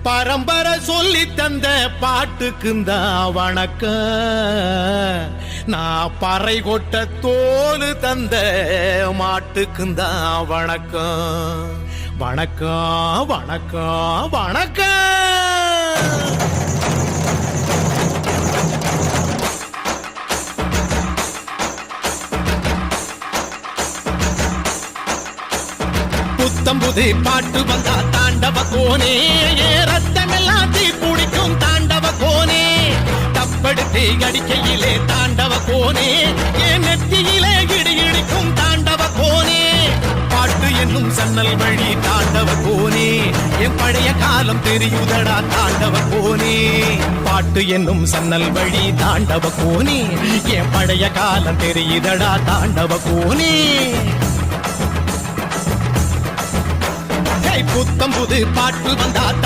பரம்பரை சொல்லி தந்த பாட்டுக்குந்தா வணக்கம். நான் பறை கொட்ட தோலு தந்த மாட்டுக்குந்தா வணக்கம். வணக்கம் வணக்கம் வணக்கம். புத்தம்புது பாட்டு வந்தா தாண்டவ கோனே, ரத்தமெல்லாம் தீ பிடிக்கும் தாண்டவ கோனே. தப்படுத்து அடிக்கையிலே தாண்டவ கோனே, என் நெத்தியிலே இடி இடிக்கும் தாண்டவ கோனே. பாட்டு என்னும் சன்னல் வழி தாண்டவ கோனே, என் பழைய காலம் தெரியுதடா தாண்டவ கோனே. பாட்டு என்னும் சன்னல் வழி தாண்டவ கோனே, என் பழைய காலம் தெரியுதடா தாண்டவ கோனே. புத்தம் புது பாட்டு வந்தா